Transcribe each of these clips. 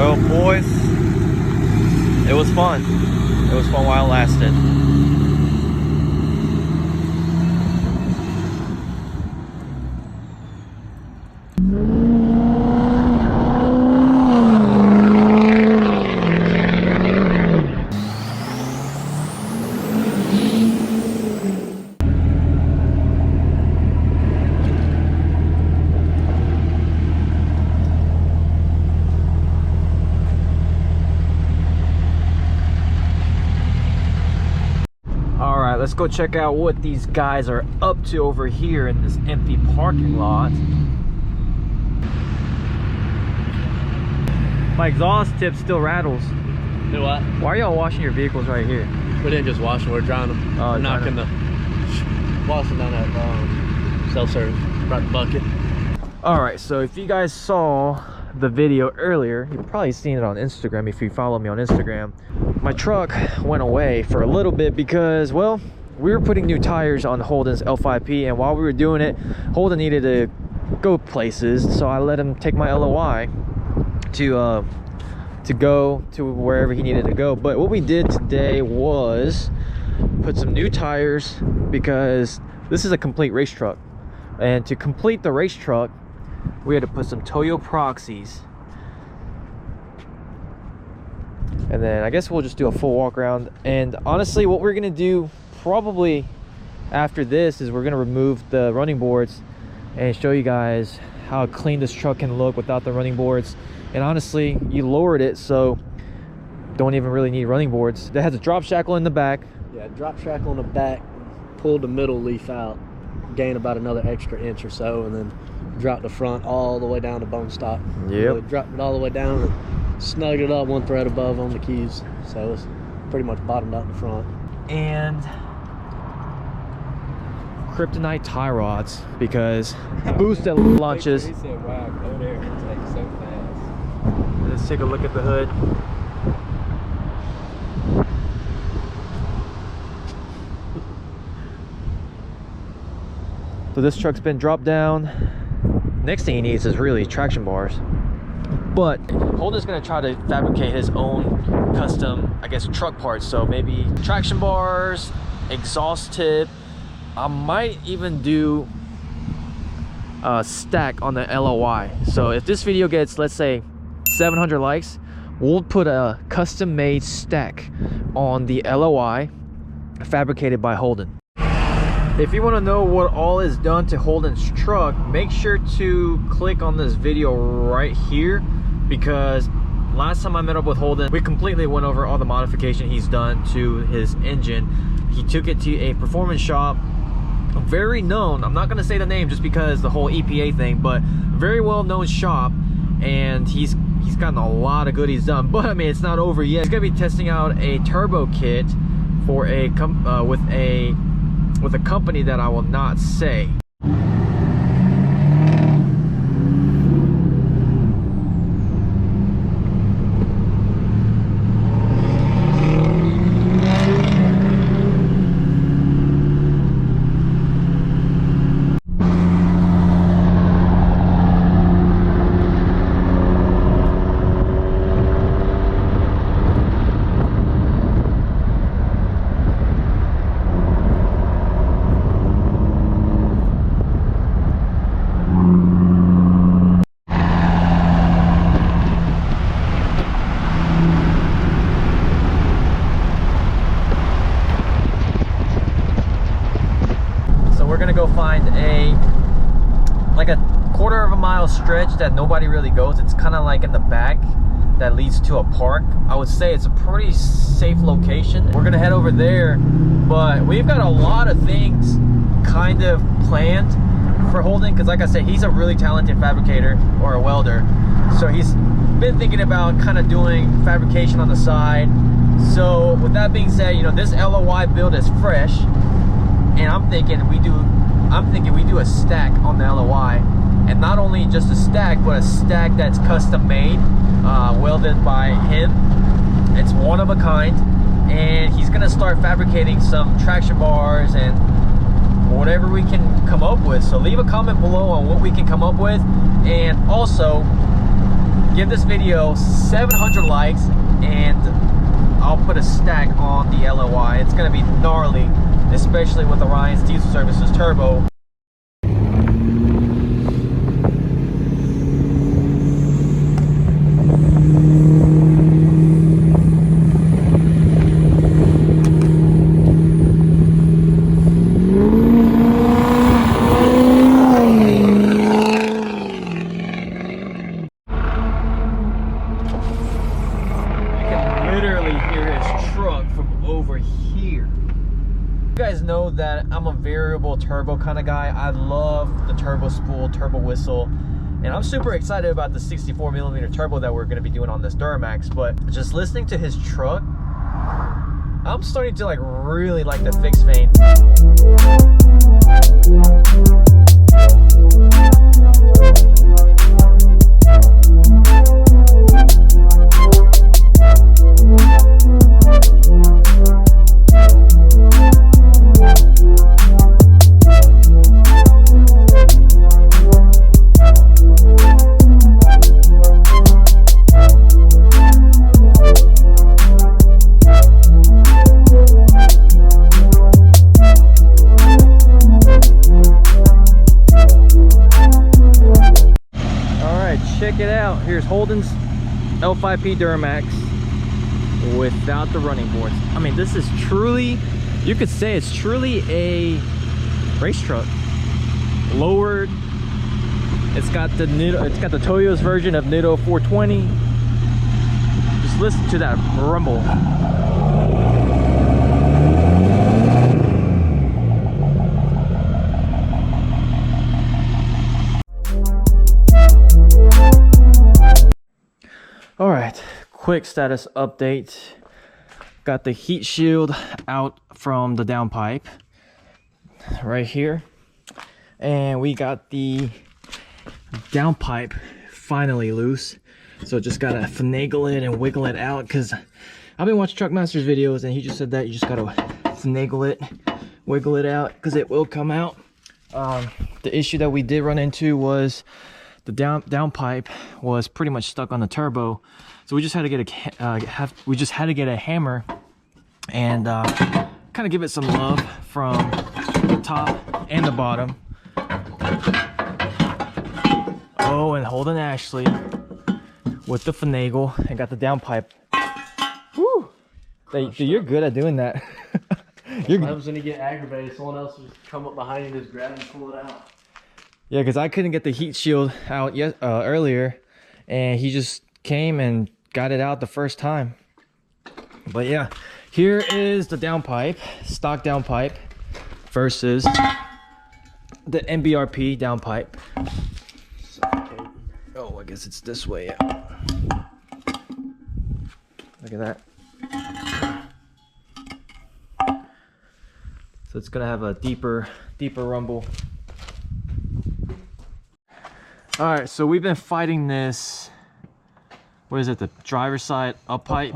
Well, boys, it was fun. It was fun while it lasted. Let's go check out what these guys are up to over here in this empty parking lot. My exhaust tip still rattles. Do what? Why are y'all washing your vehicles right here? We didn't just wash them, we're drying them. Oh, we're knocking the washing down that self-service, brought the bucket. Alright, so if you guys saw the video earlier, you've probably seen it on Instagram if you follow me on Instagram. My truck went away for a little bit because, well, we were putting new tires on Holden's L5P, and while we were doing it, Holden needed to go places, so I let him take my LOI to go to wherever he needed to go. But what we did today was put some new tires because this is a complete race truck, and to complete the race truck we had to put some Toyo Proxes. And then I guess we'll just do a full walk around. And honestly, what we're gonna do probably after this is we're gonna remove the running boards and show you guys how clean this truck can look without the running boards. And honestly, you lowered it, so don't even really need running boards. That has a drop shackle in the back. Yeah, drop shackle in the back, pulled the middle leaf out, gain about another extra inch or so, and then dropped the front all the way down to bone stock. Yep. Really dropped it all the way down and snugged it up one thread above on the keys, so it's pretty much bottomed out in the front. And kryptonite tie rods because boost that launches. He said, wow, go there, it's like so fast. Let's take a look at the hood. So this truck's been dropped down. Next thing he needs is really traction bars. But Holden's gonna try to fabricate his own custom, I guess, truck parts. So maybe traction bars, exhaust tip. I might even do a stack on the LOI. So if this video gets, let's say, 700 likes, we'll put a custom made stack on the LOI fabricated by Holden. If you want to know what all is done to Holden's truck, make sure to click on this video right here, because last time I met up with Holden, we completely went over all the modification he's done to his engine. He took it to a performance shop, very known, I'm not going to say the name just because the whole EPA thing, but very well known shop, and he's gotten a lot of goodies done. But I mean, it's not over yet. He's going to be testing out a turbo kit for with a company that I will not say. We're gonna go find like a quarter of a mile stretch that nobody really goes. It's kind of like in the back that leads to a park. I would say it's a pretty safe location. We're gonna head over there, but we've got a lot of things kind of planned for Holden, because like I said, he's a really talented fabricator or a welder, so he's been thinking about kind of doing fabrication on the side. So with that being said, you know, this LOI build is fresh, and I'm thinking we do a stack on the LOI, and not only just a stack, but a stack that's custom made, welded by him. It's one of a kind, and he's gonna start fabricating some traction bars and whatever we can come up with. So leave a comment below on what we can come up with, and also give this video 700 likes and I'll put a stack on the LOI. It's gonna be gnarly, especially with Orion's diesel services turbo. Know that I'm a variable turbo kind of guy. I love the turbo spool, turbo whistle, and I'm super excited about the 64mm turbo that we're going to be doing on this Duramax. But just listening to his truck, I'm starting to like really like the fixed vane. Check it out. Here's Holden's L5P Duramax without the running boards. I mean, this is truly, you could say it's truly a race truck. Lowered. It's got the Toyo's version of Nitto 420. Just listen to that rumble. All right, quick status update. Got the heat shield out from the downpipe right here. And we got the downpipe finally loose. So just gotta finagle it and wiggle it out, because I've been watching Truckmaster's videos and he just said that you just gotta finagle it, wiggle it out, because it will come out. The issue that we did run into was the downpipe was pretty much stuck on the turbo, so we just had to get a hammer and kind of give it some love from the top and the bottom. Oh, and Holden Ashley with the finagle and got the downpipe. Woo! You're good at doing that. Sometimes when you get aggravated, someone else will just come up behind you and just grab and pull it out. Yeah, because I couldn't get the heat shield out earlier, and he just came and got it out the first time. But yeah, here is the downpipe, stock downpipe, versus the MBRP downpipe. Oh, I guess it's this way out. Look at that. So it's gonna have a deeper rumble. All right, so we've been fighting this. What is it? The driver's side up pipe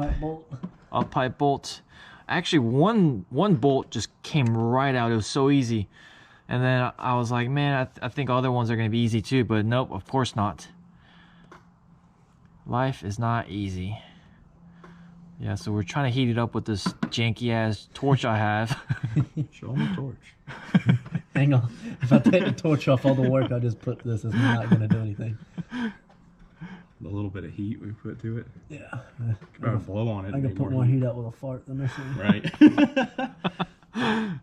bolt. Actually, one bolt just came right out. It was so easy, and then I was like, man, I think other ones are gonna be easy too. But nope, of course not. Life is not easy. Yeah, so we're trying to heat it up with this janky ass torch I have. Show me the torch. Hang on. If I take the torch off, all the work I just put this is not going to do anything. The little bit of heat we put to it. Yeah. Try to blow on it. I can put more heat out with a fart than this one. Right.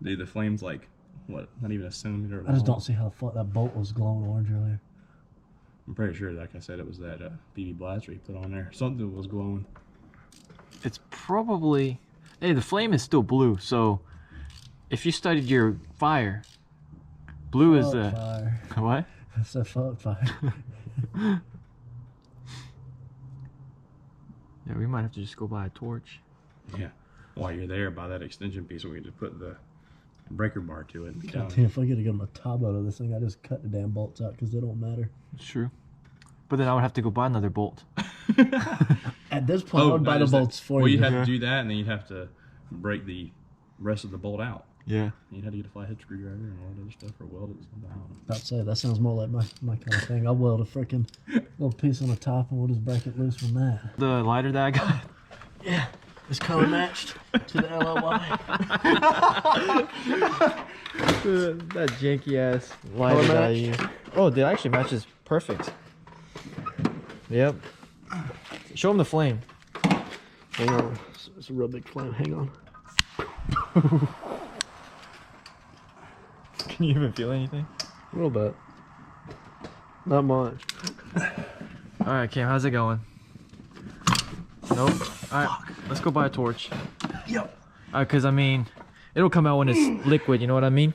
Dude, the flame's like, what, not even a centimeter long. I just don't see how the fuck that bolt was glowing orange earlier. I'm pretty sure, like I said, it was that BB blaster he put on there. Something was glowing. It's probably, hey, the flame is still blue, so if you studied your fire, blue is the fire. What? It's a fuck fire. Yeah, we might have to just go buy a torch. Yeah. While you're there, buy that extension piece, we can just put the breaker bar to it. God damn, if I get to get my top out of this thing, I just cut the damn bolts out because they don't matter. It's true. But then I would have to go buy another bolt. At this point, I would buy the bolts for you. Well, you'd have to do that, and then you'd have to break the rest of the bolt out. Yeah. You had to get a flathead screwdriver and all that other stuff or weld it somehow. About to say, that sounds more like my kind of thing. I'll weld a freaking little piece on the top and we'll just break it loose from that. The lighter that I got. Yeah, it's color matched to the LOY. That janky ass lighter that I use. Oh, it actually matches perfect. Yep. Show him the flame. Hang on, it's a real big flame. Hang on. Can you even feel anything? A little bit. Not much. All right, Cam, how's it going? Nope. All right, let's go buy a torch. Yep. All right, because I mean, it'll come out when it's liquid. You know what I mean?